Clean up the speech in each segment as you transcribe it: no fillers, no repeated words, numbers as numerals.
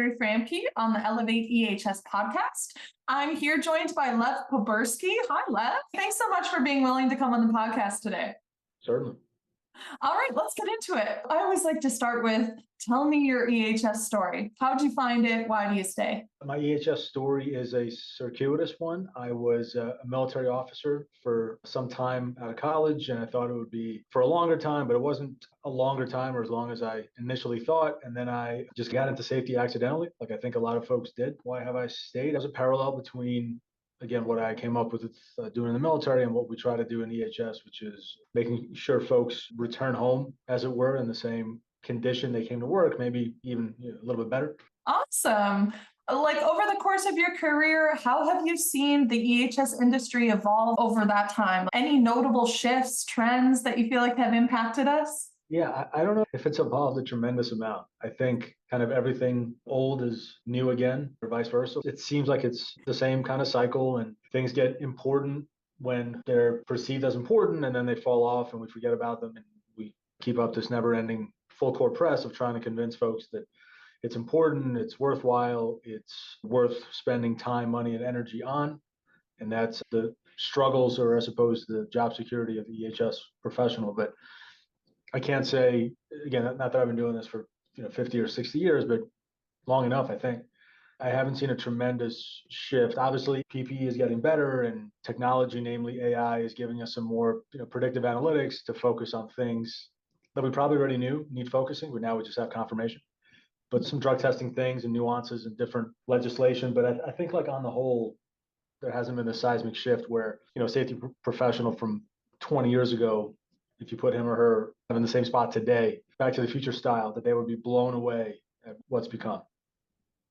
Hilary Framke on the Elevate EHS podcast. I'm here joined by Lev Pobirsky. Hi, Lev. Thanks so much for being willing to come on the podcast today. Certainly. All right, let's get into it. I always like to start with, tell me your EHS story. How'd you find it? Why do you stay? My EHS story is a circuitous one. I was a military officer for some time out of college, and I thought it would be for a longer time, but it wasn't a longer time or as long as I initially thought. And then I just got into safety accidentally, like I think a lot of folks did. Why have I stayed? There's a parallel between, again, what I came up with doing in the military and what we try to do in EHS, which is making sure folks return home, as it were, in the same condition they came to work, maybe even a little bit better. Awesome. Like over the course of your career, how have you seen the EHS industry evolve over that time? Any notable shifts, trends that you feel like have impacted us? Yeah, I don't know if it's evolved a tremendous amount. I think kind of everything old is new again, or vice versa. It seems like it's the same kind of cycle, and things get important when they're perceived as important, and then they fall off and we forget about them, and we keep up this never-ending full court press of trying to convince folks that it's important, it's worthwhile, it's worth spending time, money, and energy on. And that's the struggles, or I suppose the job security of the EHS professional. But I can't say, again, not that I've been doing this for 50 or 60 years, but long enough, I think. I haven't seen a tremendous shift. Obviously, PPE is getting better, and technology, namely AI, is giving us some more predictive analytics to focus on things that we probably already knew need focusing, but now we just have confirmation. But some drug testing things and nuances and different legislation. But I think, like, on the whole, there hasn't been a seismic shift where, a safety professional from 20 years ago, if you put him or her in the same spot today, Back to the Future style, that they would be blown away at what's become.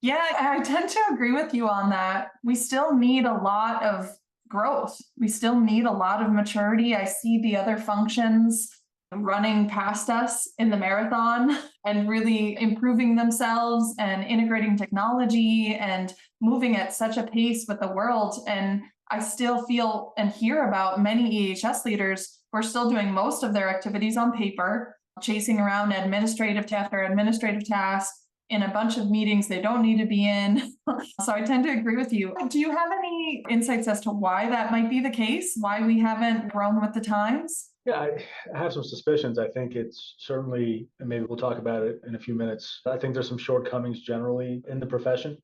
Yeah, I tend to agree with you on that. We still need a lot of growth. We still need a lot of maturity. I see the other functions running past us in the marathon and really improving themselves and integrating technology and moving at such a pace with the world. And I still feel and hear about many EHS leaders who are still doing most of their activities on paper, chasing around administrative tasks in a bunch of meetings they don't need to be in. So I tend to agree with you. Do you have any insights as to why that might be the case? Why we haven't grown with the times? Yeah, I have some suspicions. I think it's certainly, and maybe we'll talk about it in a few minutes, I think there's some shortcomings generally in the profession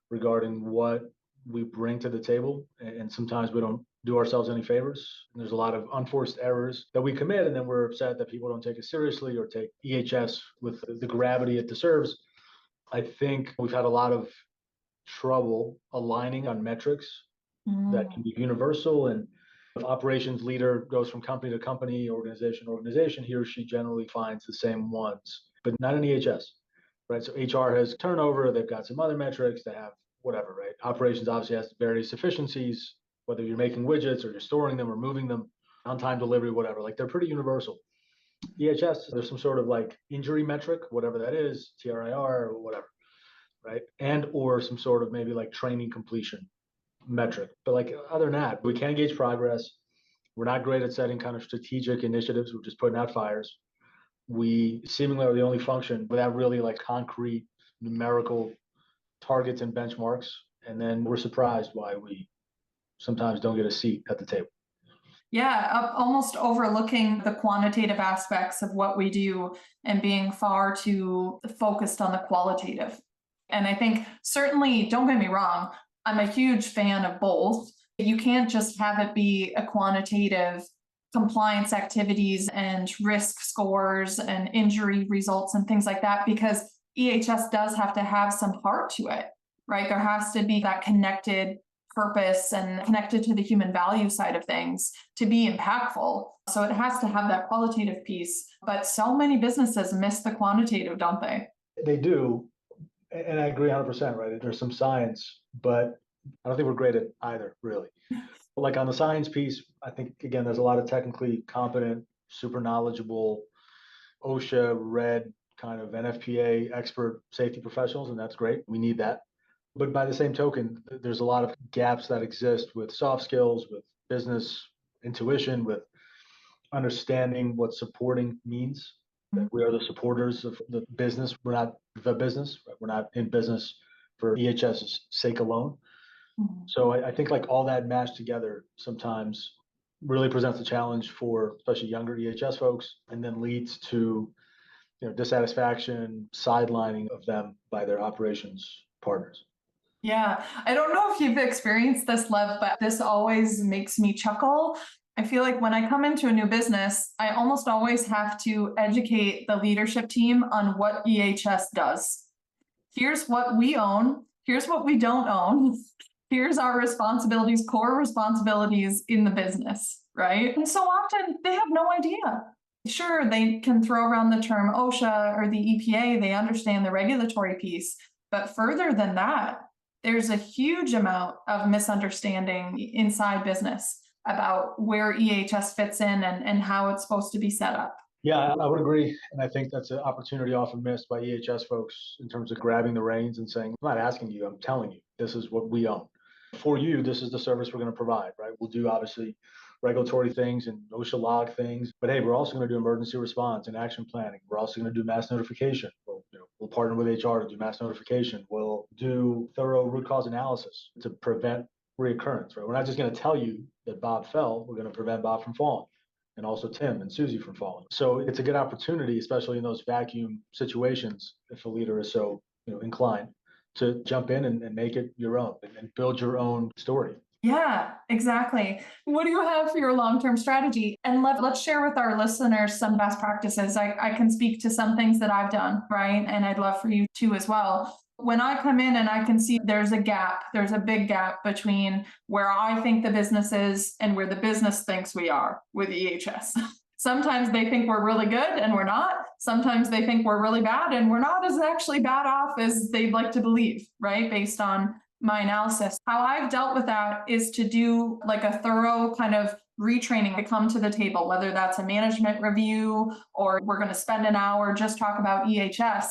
regarding what we bring to the table. And sometimes we don't do ourselves any favors. And there's a lot of unforced errors that we commit, and then we're upset that people don't take it seriously or take EHS with the gravity it deserves. I think we've had a lot of trouble aligning on metrics that can be universal. And if operations leader goes from company to company, organization to organization, he or she generally finds the same ones, but not in EHS, right? So HR has turnover, they've got some other metrics, they have whatever, right? Operations obviously has various efficiencies, whether you're making widgets or you're storing them or moving them, on-time delivery, whatever, like they're pretty universal. EHS, there's some sort of like injury metric, whatever that is, TRIR or whatever, right? And or some sort of maybe like training completion metric. But like other than that, we can't gauge progress. We're not great at setting kind of strategic initiatives. We're just putting out fires. We seemingly are the only function without really like concrete numerical targets and benchmarks. And then we're surprised why we sometimes don't get a seat at the table. Yeah, almost overlooking the quantitative aspects of what we do and being far too focused on the qualitative. And I think certainly, don't get me wrong, I'm a huge fan of both. You can't just have it be a quantitative compliance activities and risk scores and injury results and things like that, because EHS does have to have some heart to it, right? There has to be that connected purpose and connected to the human value side of things to be impactful. So it has to have that qualitative piece. But so many businesses miss the quantitative, don't they? They do. And I agree 100%, right? There's some science, but I don't think we're great at either, really. Like on the science piece, I think, again, there's a lot of technically competent, super knowledgeable, OSHA, RED, kind of NFPA expert safety professionals, and that's great. We need that. But by the same token, there's a lot of gaps that exist with soft skills, with business intuition, with understanding what supporting means. that we are the supporters of the business. We're not the business, right? We're not in business for EHS's sake alone. Mhm. So I think like all that mashed together sometimes really presents a challenge for especially younger EHS folks, and then leads to dissatisfaction, sidelining of them by their operations partners. Yeah, I don't know if you've experienced this, Lev, but this always makes me chuckle. I feel like when I come into a new business, I almost always have to educate the leadership team on what EHS does. Here's what we own, here's what we don't own, here's our responsibilities, core responsibilities in the business, right? And so often they have no idea. Sure, they can throw around the term OSHA or the EPA, they understand the regulatory piece, but further than that, there's a huge amount of misunderstanding inside business about where EHS fits in and how it's supposed to be set up. Yeah, I would agree. And I think that's an opportunity often missed by EHS folks in terms of grabbing the reins and saying, I'm not asking you, I'm telling you, this is what we own. For you, this is the service we're going to provide, right? We'll do obviously regulatory things and OSHA log things, but hey, we're also going to do emergency response and action planning. We're also going to do mass notification. We'll partner with HR to do mass notification. We'll do thorough root cause analysis to prevent reoccurrence, right? We're not just going to tell you that Bob fell, we're going to prevent Bob from falling, and also Tim and Susie from falling. So it's a good opportunity, especially in those vacuum situations, if a leader is so inclined to jump in and make it your own and build your own story. Yeah, exactly. What do you have for your long-term strategy? And let's share with our listeners some best practices. I can speak to some things that I've done, right? And I'd love for you to as well. When I come in and I can see there's a gap, there's a big gap between where I think the business is and where the business thinks we are with EHS. Sometimes they think we're really good and we're not. Sometimes they think we're really bad and we're not as actually bad off as they'd like to believe, right? Based on my analysis. How I've dealt with that is to do like a thorough kind of retraining to come to the table, whether that's a management review or we're going to spend an hour just talk about EHS.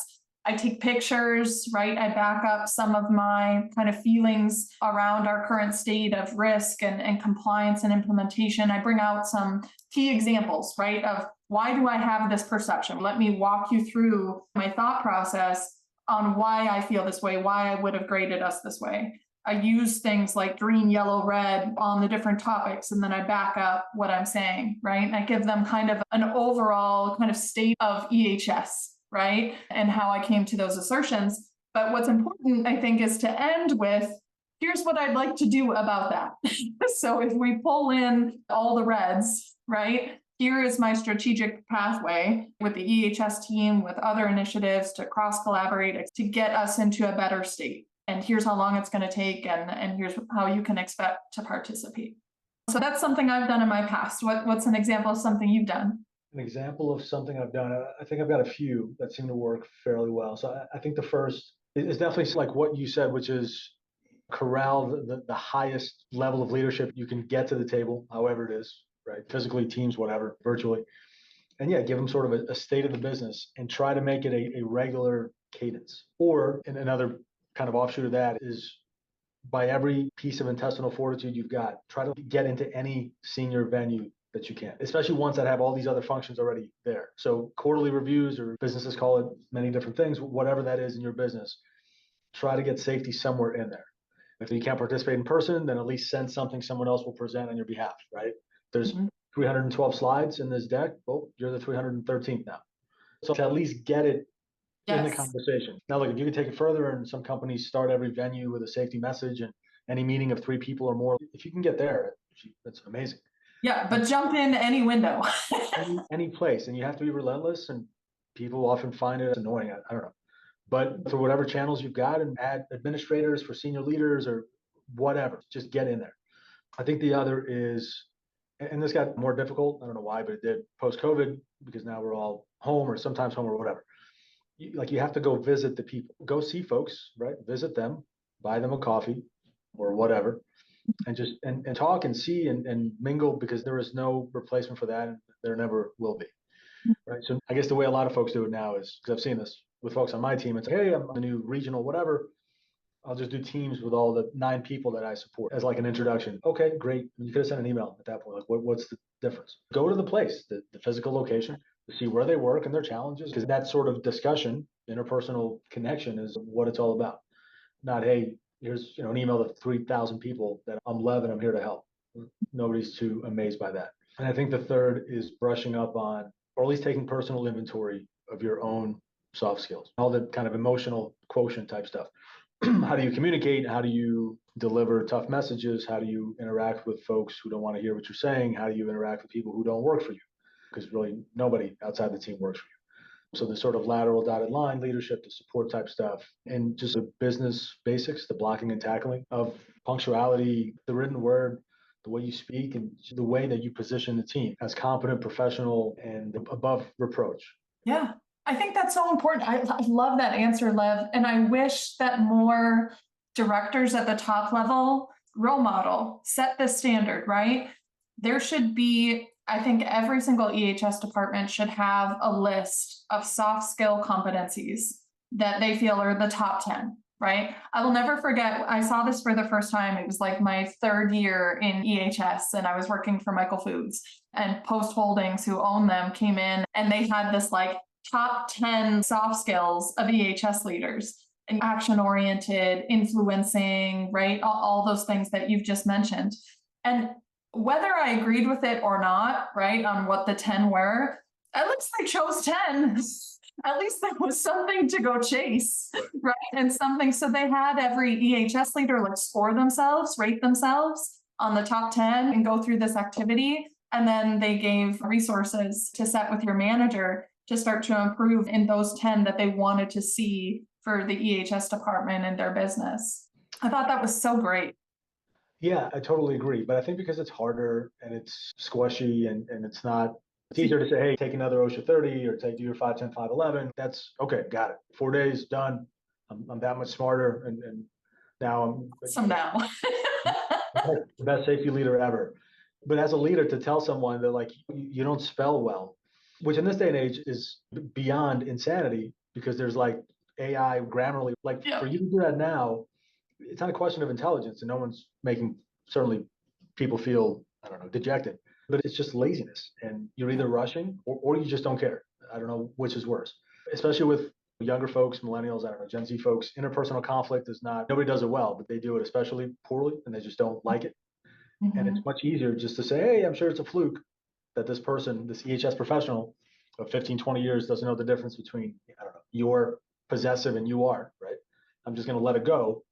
I take pictures, right? I back up some of my kind of feelings around our current state of risk and compliance and implementation. I bring out some key examples, right? Of why do I have this perception? Let me walk you through my thought process on why I feel this way, why I would have graded us this way. I use things like green, yellow, red on the different topics, and then I back up what I'm saying, right? And I give them kind of an overall kind of state of EHS, right? And how I came to those assertions. But what's important, I think, is to end with, here's what I'd like to do about that. So if we pull in all the reds, right? Here is my strategic pathway with the EHS team, with other initiatives to cross-collaborate to get us into a better state. And here's how long it's going to take, and here's how you can expect to participate. So that's something I've done in my past. What's an example of something you've done? An example of something I've done, I think I've got a few that seem to work fairly well. So I think the first is definitely like what you said, which is corral the highest level of leadership you can get to the table, however it is, right? Physically, teams, whatever, virtually. And yeah, give them sort of a state of the business and try to make it a regular cadence. Or in another kind of offshoot of that is by every piece of intestinal fortitude you've got, try to get into any senior venue that you can, especially ones that have all these other functions already there. So quarterly reviews, or businesses call it many different things, whatever that is in your business, try to get safety somewhere in there. If you can't participate in person, then at least send something someone else will present on your behalf, right? There's 312 slides in this deck. Well, you're the 313th now. So to at least get it in the conversation. Now, look, if you can take it further, and some companies start every venue with a safety message and any meeting of 3 people or more, if you can get there, that's amazing. Yeah, but jump in any window. any place, and you have to be relentless, and people often find it annoying. I don't know. But through whatever channels you've got, and add administrators for senior leaders or whatever, just get in there. I think the other is, and this got more difficult, I don't know why, but it did post-COVID, because now we're all home or sometimes home or whatever. You have to go visit the people, go see folks, right? Visit them, buy them a coffee or whatever, and just and talk and see and mingle, because there is no replacement for that, and there never will be, right? So I guess the way a lot of folks do it now is, because I've seen this with folks on my team, it's like, hey, I'm the new regional whatever, I'll just do teams with all the 9 people that I support as like an introduction. Okay, great. You could have sent an email at that point. Like, what's the difference? Go to the place, the physical location, to see where they work and their challenges, because that sort of discussion, interpersonal connection is what it's all about. Not, hey, here's an email to 3,000 people that I'm Lev and I'm here to help. Nobody's too amazed by that. And I think the third is brushing up on, or at least taking personal inventory of your own soft skills, all the kind of emotional quotient type stuff. How do you communicate? How do you deliver tough messages? How do you interact with folks who don't want to hear what you're saying? How do you interact with people who don't work for you? Because really nobody outside the team works for you. So the sort of lateral dotted line leadership, the support type stuff, and just the business basics, the blocking and tackling of punctuality, the written word, the way you speak, and the way that you position the team as competent, professional, and above reproach. Yeah, I think that's so important. I love that answer, Lev. And I wish that more directors at the top level role model, set the standard, right? There should be, I think every single EHS department should have a list of soft skill competencies that they feel are the top 10, right? I will never forget, I saw this for the first time. It was like my third year in EHS, and I was working for Michael Foods, and Post Holdings, who owned them, came in and they had this like top 10 soft skills of EHS leaders, and action oriented, influencing, right? All those things that you've just mentioned. And whether I agreed with it or not, right, on what the 10 were, at least they chose 10. At least there was something to go chase, right? And something, so they had every EHS leader like score themselves, rate themselves on the top 10 and go through this activity. And then they gave resources to set with your manager to start to improve in those 10 that they wanted to see for the EHS department and their business. I thought that was so great. Yeah, I totally agree. But I think because it's harder and it's squishy and it's not, it's easier to say, hey, take another OSHA 30 or take do your 510, 511. That's okay, got it. 4 days done. I'm that much smarter. And now I'm Now. the best safety leader ever. But as a leader, to tell someone that like you don't spell well, which in this day and age is beyond insanity, because there's like AI, Grammarly, like for you to do that now, it's not a question of intelligence, and no one's making certainly people feel, I don't know, dejected, but it's just laziness, and you're either rushing or you just don't care. I don't know which is worse, especially with younger folks, millennials, I don't know, Gen Z folks. Interpersonal conflict is not, nobody does it well, but they do it especially poorly, and they just don't like it. And it's much easier just to say, hey, I'm sure it's a fluke that this person, this EHS professional of 15, 20 years doesn't know the difference between, I don't know, you're possessive and you are, right? I'm just going to let it go.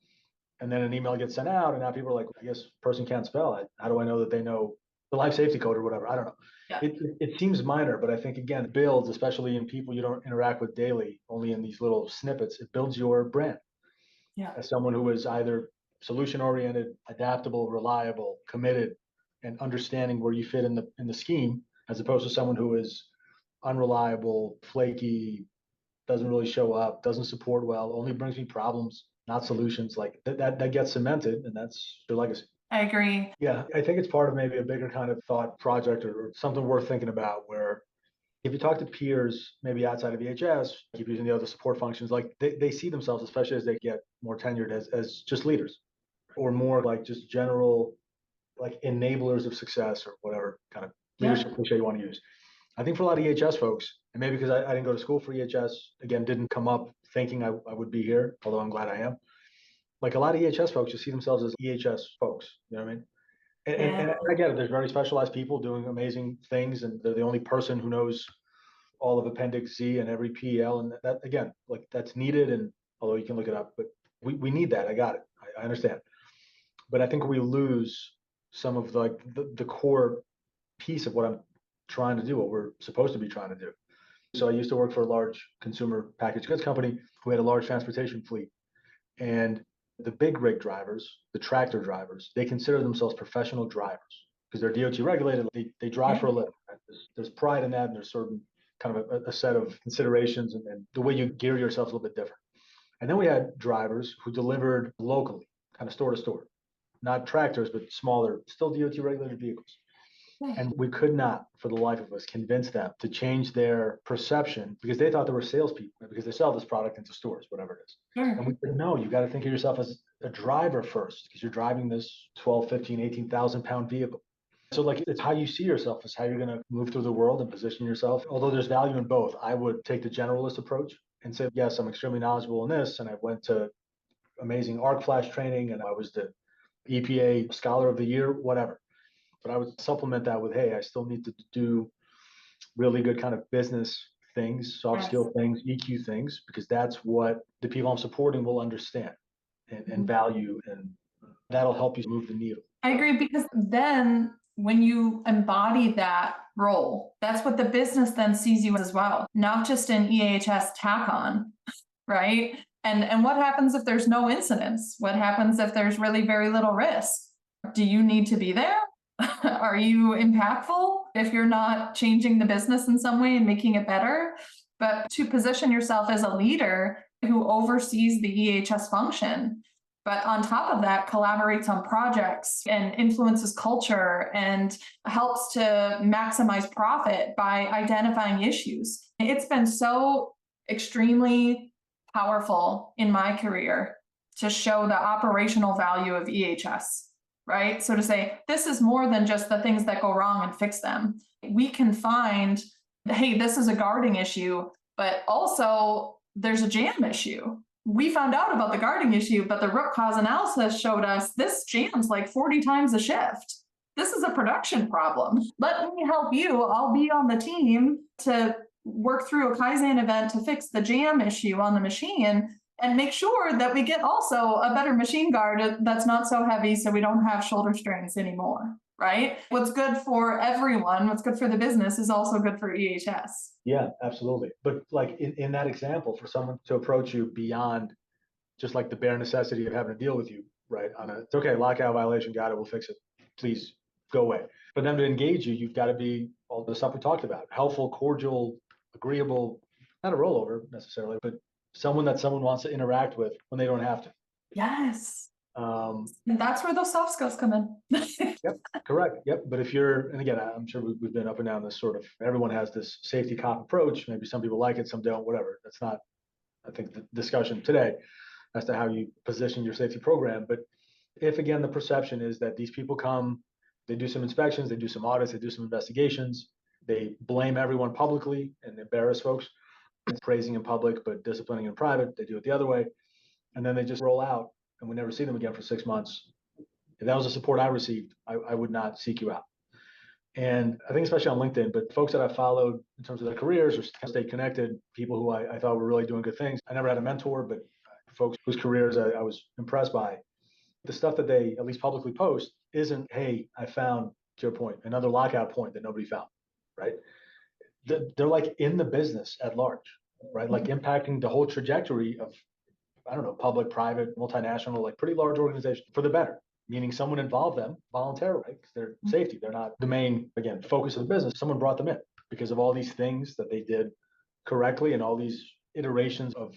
And then an email gets sent out, and now people are like, I guess person can't spell it. How do I know that they know the life safety code or whatever? I don't know. Yeah. It seems minor, but I think, again, it builds, especially in people you don't interact with daily, only in these little snippets, it builds your brand. Yeah. As someone who is either solution oriented, adaptable, reliable, committed, and understanding where you fit in the scheme, as opposed to someone who is unreliable, flaky, doesn't really show up, doesn't support well, only brings me problems, not solutions. Like that gets cemented, and that's your legacy. I agree. Yeah, I think it's part of maybe a bigger kind of thought project or something worth thinking about, where if you talk to peers, maybe outside of EHS, keep using the other support functions, like they see themselves, especially as they get more tenured, as just leaders, or more like just general, like enablers of success, or whatever kind of leadership cliche you want to use. I think for a lot of EHS folks, and maybe because I didn't go to school for EHS, again, didn't come up thinking I would be here, although I'm glad I am. Like a lot of EHS folks just see themselves as EHS folks, you know what I mean? And I get it, there's very specialized people doing amazing things, and they're the only person who knows all of Appendix Z and every PEL, and that, again, like that's needed, and although you can look it up, but we need that, I got it, I understand. But I think we lose some of like the core piece of what I'm trying to do, what we're supposed to be trying to do. So I used to work for a large consumer packaged goods company who had a large transportation fleet. And the big rig drivers, the tractor drivers, they consider themselves professional drivers because they're DOT regulated. They drive for a living. Right? There's pride in that, and there's certain kind of a set of considerations, and the way you gear yourself a little bit different. And then we had drivers who delivered locally, kind of store to store, not tractors, but smaller, still DOT regulated vehicles. And we could not, for the life of us, convince them to change their perception because they thought they were salespeople, because they sell this product into stores, whatever it is. And we said, no, you got to think of yourself as a driver first, because you're driving this 12, 15, 18,000 pound vehicle. So like it's how you see yourself is how you're going to move through the world and position yourself. Although there's value in both, I would take the generalist approach and say, yes, I'm extremely knowledgeable in this. And I went to amazing arc flash training and I was the EPA Scholar of the Year, whatever. But I would supplement that with, hey, I still need to do really good kind of business things, soft skill things, EQ things, because that's what the people I'm supporting will understand and value. And that'll help you move the needle. I agree, because then when you embody that role, that's what the business then sees you as well, not just an EHS tack on, right? And what happens if there's no incidents? What happens if there's really very little risk? Do you need to be there? Are you impactful if you're not changing the business in some way and making it better? But to position yourself as a leader who oversees the EHS function, but on top of that, collaborates on projects and influences culture and helps to maximize profit by identifying issues. It's been so extremely powerful in my career to show the operational value of EHS, right? So to say, this is more than just the things that go wrong and fix them. We can find, hey, this is a guarding issue, but also there's a jam issue. We found out about the guarding issue, but the root cause analysis showed us this jams like 40 times a shift. This is a production problem. Let me help you. I'll be on the team to work through a Kaizen event to fix the jam issue on the machine and make sure that we get also a better machine guard that's not so heavy so we don't have shoulder strains anymore, right? What's good for everyone, what's good for the business is also good for EHS. Yeah, absolutely. But like in that example, for someone to approach you beyond just like the bare necessity of having to deal with you, right? It's okay, lockout violation, got it, we'll fix it. Please go away. For them to engage you, you've got to be all the stuff we talked about, helpful, cordial, agreeable, not a rollover necessarily, but someone that someone wants to interact with when they don't have to. Yes. That's where those soft skills come in. Yep, correct. Yep. But if you're, and again, I'm sure we've been up and down this sort of, everyone has this safety cop approach. Maybe some people like it, some don't, whatever. That's not, I think, the discussion today as to how you position your safety program. But if, again, the perception is that these people come, they do some inspections, they do some audits, they do some investigations, they blame everyone publicly and embarrass folks. It's praising in public, but disciplining in private. They do it the other way. And then they just roll out and we never see them again for 6 months. If that was the support I received, I would not seek you out. And I think especially on LinkedIn, but folks that I followed in terms of their careers or stay connected, people who I thought were really doing good things. I never had a mentor, but folks whose careers I was impressed by. The stuff that they at least publicly post isn't, hey, I found, to your point, another lockout point that nobody found, right? They're like in the business at large, right? Like impacting the whole trajectory of, I don't know, public, private, multinational, like pretty large organization for the better, meaning someone involved them voluntarily, right? Because they're safety. They're not the main, again, focus of the business. Someone brought them in because of all these things that they did correctly and all these iterations of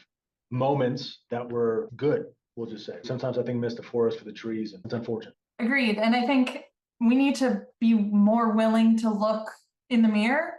moments that were good, we'll just say. Sometimes I think miss the forest for the trees, and it's unfortunate. Agreed. And I think we need to be more willing to look in the mirror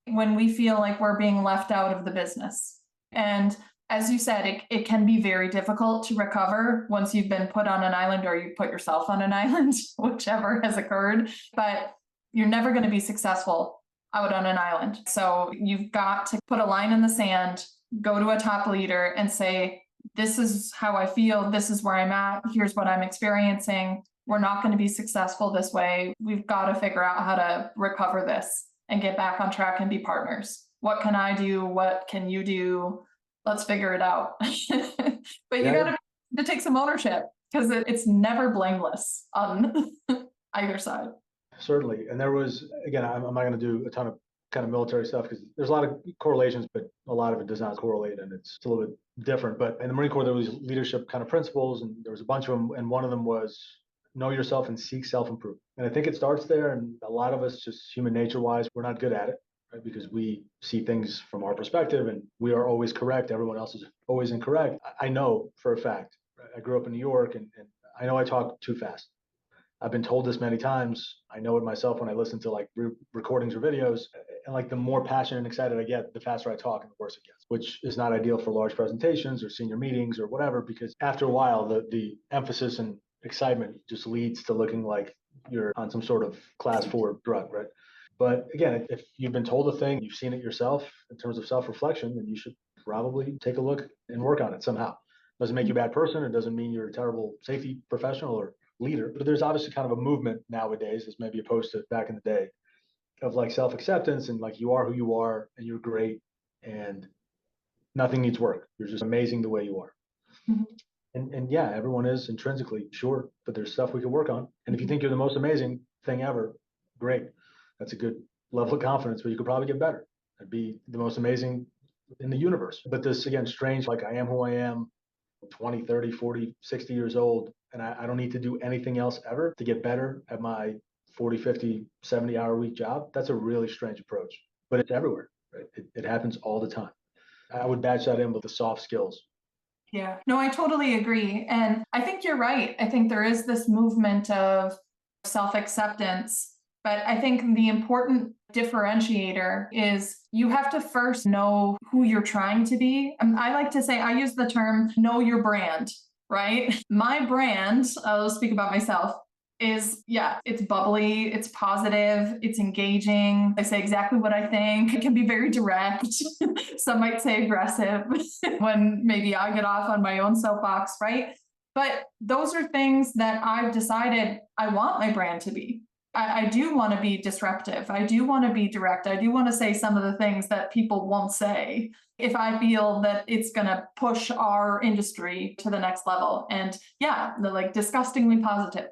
when we feel like we're being left out of the business. And as you said, it can be very difficult to recover once you've been put on an island or you put yourself on an island, whichever has occurred, but you're never going to be successful out on an island. So you've got to put a line in the sand, go to a top leader and say, this is how I feel. This is where I'm at. Here's what I'm experiencing. We're not going to be successful this way. We've got to figure out how to recover this and get back on track and be partners. What can I do? What can you do? Let's figure it out. But you got to take some ownership because it's never blameless on either side. Certainly. And there was, again, I'm not going to do a ton of kind of military stuff because there's a lot of correlations, but a lot of it does not correlate and it's a little bit different. But in the Marine Corps, there was leadership kind of principles and there was a bunch of them. And one of them was know yourself and seek self-improvement. And I think it starts there. And a lot of us, just human nature wise, we're not good at it, right? Because we see things from our perspective and we are always correct. Everyone else is always incorrect. I know for a fact, right? I grew up in New York and I know I talk too fast. I've been told this many times. I know it myself when I listen to like recordings or videos. And like the more passionate and excited I get, the faster I talk and the worse it gets, which is not ideal for large presentations or senior meetings or whatever, because after a while, the emphasis and excitement just leads to looking like you're on some sort of class 4 drug, right? But again, if you've been told a thing, you've seen it yourself in terms of self-reflection, then you should probably take a look and work on it somehow. Doesn't make you a bad person. It doesn't mean you're a terrible safety professional or leader, but there's obviously kind of a movement nowadays, as maybe opposed to back in the day, of like self-acceptance and like you are who you are and you're great and nothing needs work. You're just amazing the way you are. Mhm. And yeah, everyone is intrinsically, sure, but there's stuff we can work on. And if you think you're the most amazing thing ever, great. That's a good level of confidence, but you could probably get better and be the most amazing in the universe. But this, again, strange, like I am who I am, 20, 30, 40, 60 years old, and I don't need to do anything else ever to get better at my 40, 50, 70-hour week job. That's a really strange approach, but it's everywhere, right? It happens all the time. I would batch that in with the soft skills. Yeah, no, I totally agree. And I think you're right. I think there is this movement of self-acceptance, but I think the important differentiator is you have to first know who you're trying to be. I like to say, I use the term know your brand, right? My brand, I'll speak about myself, is yeah, it's bubbly, it's positive, it's engaging. I say exactly what I think. It can be very direct. Some might say aggressive when maybe I get off on my own soapbox, right? But those are things that I've decided I want my brand to be. I do want to be disruptive. I do want to be direct. I do want to say some of the things that people won't say if I feel that it's going to push our industry to the next level. And yeah, the like disgustingly positive.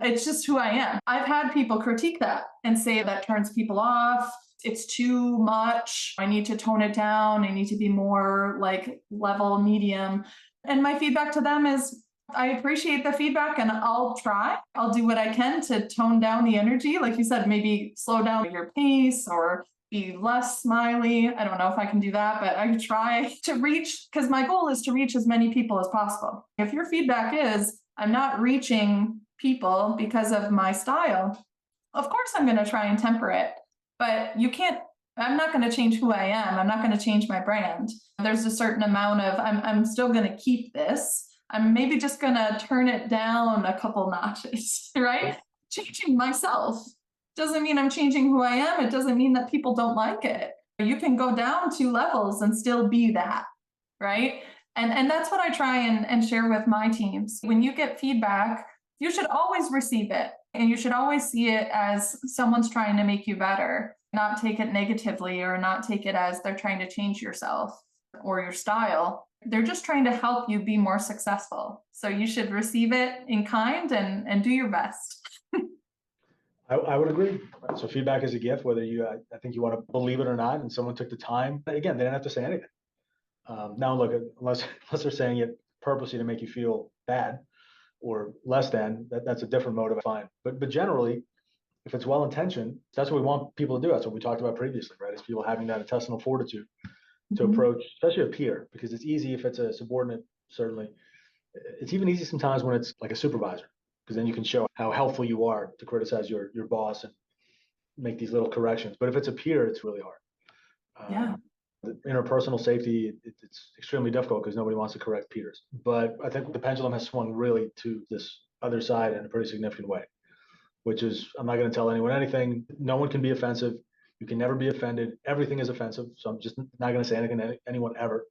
It's just who I am. I've had people critique that and say that turns people off. It's too much. I need to tone it down. I need to be more like level medium. And my feedback to them is, I appreciate the feedback and I'll try. I'll do what I can to tone down the energy. Like you said, maybe slow down your pace or be less smiley. I don't know if I can do that, but I try to reach, because my goal is to reach as many people as possible. If your feedback is, I'm not reaching people because of my style, of course I'm going to try and temper it. But you can't, I'm not going to change who I am. I'm not going to change my brand. There's a certain amount of, I'm still going to keep this. I'm maybe just going to turn it down a couple notches, right? Changing myself doesn't mean I'm changing who I am. It doesn't mean that people don't like it. You can go down 2 levels and still be that, right? And that's what I try and share with my teams. When you get feedback, you should always receive it. And you should always see it as someone's trying to make you better, not take it negatively or not take it as they're trying to change yourself or your style. They're just trying to help you be more successful. So you should receive it in kind and do your best. I would agree. So feedback is a gift, whether I think you want to believe it or not, and someone took the time. Again, they didn't have to say anything. Now look, unless they're saying it purposely to make you feel bad or less than, that's a different motive, fine. But generally, if it's well intentioned, that's what we want people to do. That's what we talked about previously, right? Is people having that intestinal fortitude to approach, especially a peer, because it's easy if it's a subordinate, certainly. It's even easy sometimes when it's like a supervisor, because then you can show how helpful you are to criticize your boss and make these little corrections. But if it's a peer, it's really hard. Yeah. The interpersonal safety, it's extremely difficult because nobody wants to correct peers. But I think the pendulum has swung really to this other side in a pretty significant way, which is I'm not going to tell anyone anything. No one can be offensive. You can never be offended. Everything is offensive. So I'm just not going to say anything to anyone ever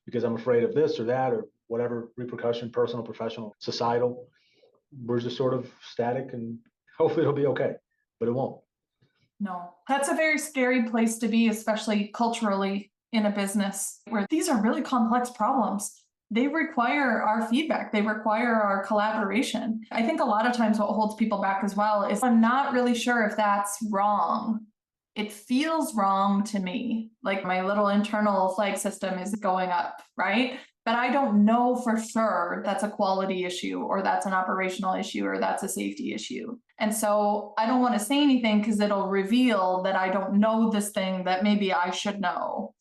because I'm afraid of this or that or whatever repercussion, personal, professional, societal. We're just sort of static and hopefully it'll be okay, but it won't. No, that's a very scary place to be, especially culturally in a business where these are really complex problems. They require our feedback. They require our collaboration. I think a lot of times what holds people back as well is I'm not really sure if that's wrong. It feels wrong to me. Like my little internal flag system is going up, right? But I don't know for sure that's a quality issue or that's an operational issue or that's a safety issue. And so I don't want to say anything because it'll reveal that I don't know this thing that maybe I should know.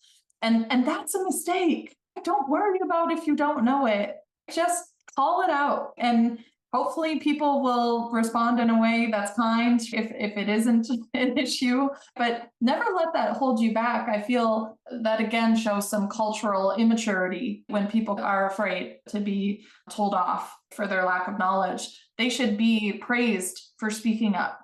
And that's a mistake. Don't worry about if you don't know it. Just call it out. And Hopefully people will respond in a way that's kind if it isn't an issue, but never let that hold you back. I feel that again shows some cultural immaturity when people are afraid to be told off for their lack of knowledge. They should be praised for speaking up.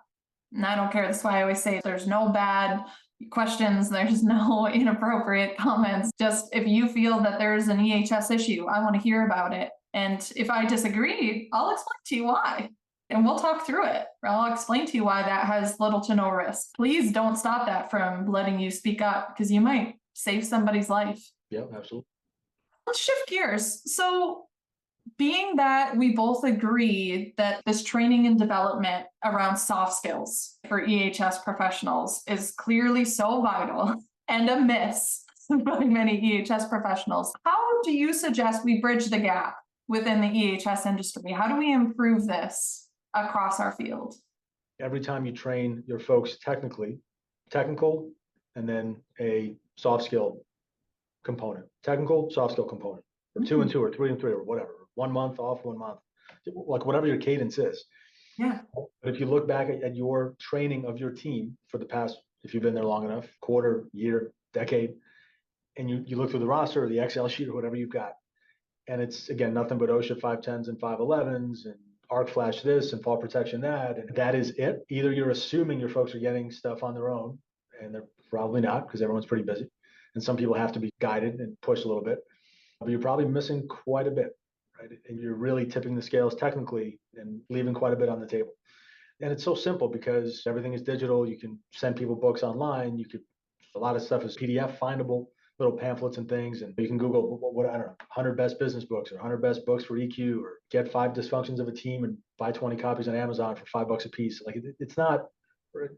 And I don't care. That's why I always say there's no bad questions, there's no inappropriate comments. Just if you feel that there's an EHS issue, I want to hear about it. And if I disagree, I'll explain to you why. And we'll talk through it. I'll explain to you why that has little to no risk. Please don't stop that from letting you speak up, because you might save somebody's life. Yeah, absolutely. Let's shift gears. So, being that we both agree that this training and development around soft skills for EHS professionals is clearly so vital and a miss by many EHS professionals, how do you suggest we bridge the gap within the EHS industry? How do we improve this across our field? Every time you train your folks technical, and then a soft skill component, technical, soft skill component, or 2 and 2 or 3 and 3 or whatever, 1 month off, 1 month, like whatever your cadence is. Yeah. But if you look back at your training of your team for the past, if you've been there long enough, quarter, year, decade, and you look through the roster or the Excel sheet or whatever you've got, and it's, again, nothing but OSHA 510s and 511s and arc flash this and fall protection that, and that is it. Either you're assuming your folks are getting stuff on their own, and they're probably not, because everyone's pretty busy, and some people have to be guided and pushed a little bit, but you're probably missing quite a bit, right? And you're really tipping the scales technically and leaving quite a bit on the table. And it's so simple because everything is digital. You can send people books online. A lot of stuff is PDF findable, little pamphlets and things. And you can Google what I don't know, 100 best business books or 100 best books for EQ, or get 5 dysfunctions of a team and buy 20 copies on Amazon for $5 a piece. Like, it's not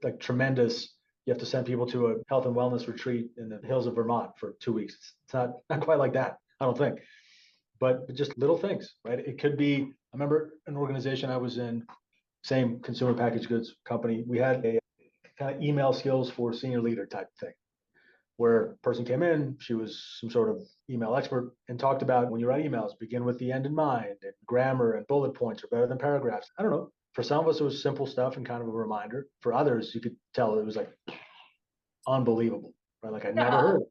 like tremendous. You have to send people to a health and wellness retreat in the hills of Vermont for 2 weeks. It's not quite like that, I don't think. But just little things, right? It could be, I remember an organization I was in, same consumer packaged goods company. We had a kind of email skills for senior leader type thing, where a person came in, she was some sort of email expert, and talked about, when you write emails, begin with the end in mind, and grammar and bullet points are better than paragraphs. I don't know. For some of us, it was simple stuff and kind of a reminder. For others, you could tell it was like unbelievable, right? Like, I never heard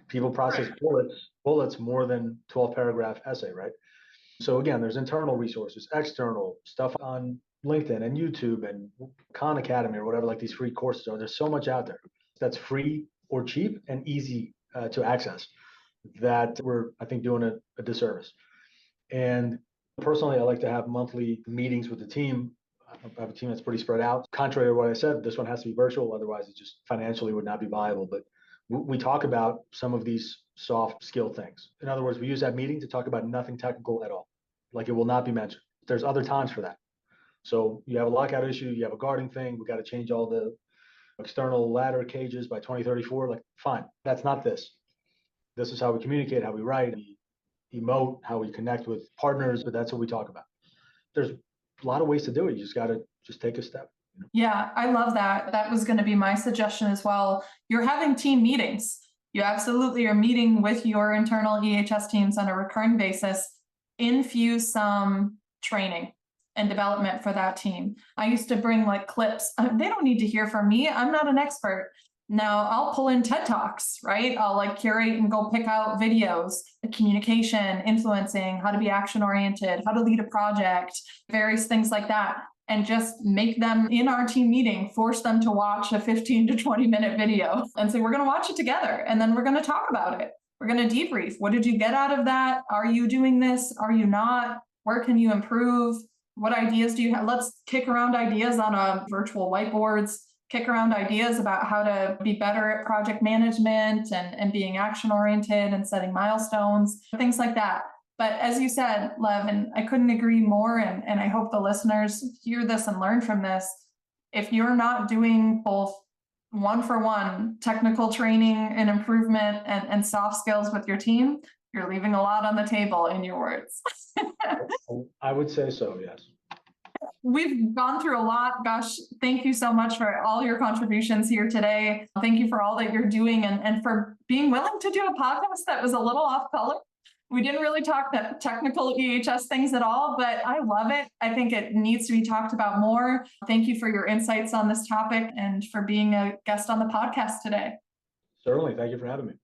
people process bullets more than 12 paragraph essay, right? So again, there's internal resources, external stuff on LinkedIn and YouTube and Khan Academy or whatever, like these free courses are. There's so much out there that's free or cheap and easy to access, that we're, I think, doing a disservice. And personally, I like to have monthly meetings with the team. I have a team that's pretty spread out. Contrary to what I said, this one has to be virtual. Otherwise, it just financially would not be viable. But we talk about some of these soft skill things. In other words, we use that meeting to talk about nothing technical at all. Like, it will not be mentioned. There's other times for that. So you have a lockout issue, you have a guarding thing, we got to change all the external ladder cages by 2034. Like, fine, that's not this. This is how we communicate, how we write, we emote, how we connect with partners, but that's what we talk about. There's a lot of ways to do it. You just got to just take a step. Yeah, I love that. That was going to be my suggestion as well. You're having team meetings. You absolutely are meeting with your internal EHS teams on a recurring basis. Infuse some training and development for that team. I used to bring like clips. They don't need to hear from me. I'm not an expert. Now I'll pull in TED Talks, right? I'll like curate and go pick out videos, communication, influencing, how to be action oriented, how to lead a project, various things like that. And just make them in our team meeting, force them to watch a 15 to 20 minute video and say, we're going to watch it together. And then we're going to talk about it. We're going to debrief. What did you get out of that? Are you doing this? Are you not? Where can you improve? What ideas do you have? Let's kick around ideas on a virtual whiteboards, kick around ideas about how to be better at project management and being action oriented and setting milestones, things like that. But as you said, Lev, and I couldn't agree more, and I hope the listeners hear this and learn from this, if you're not doing both one-for-one technical training and improvement and soft skills with your team, you're leaving a lot on the table, in your words. I would say so, yes. We've gone through a lot. Gosh, thank you so much for all your contributions here today. Thank you for all that you're doing and for being willing to do a podcast that was a little off color. We didn't really talk that technical EHS things at all, but I love it. I think it needs to be talked about more. Thank you for your insights on this topic and for being a guest on the podcast today. Certainly. Thank you for having me.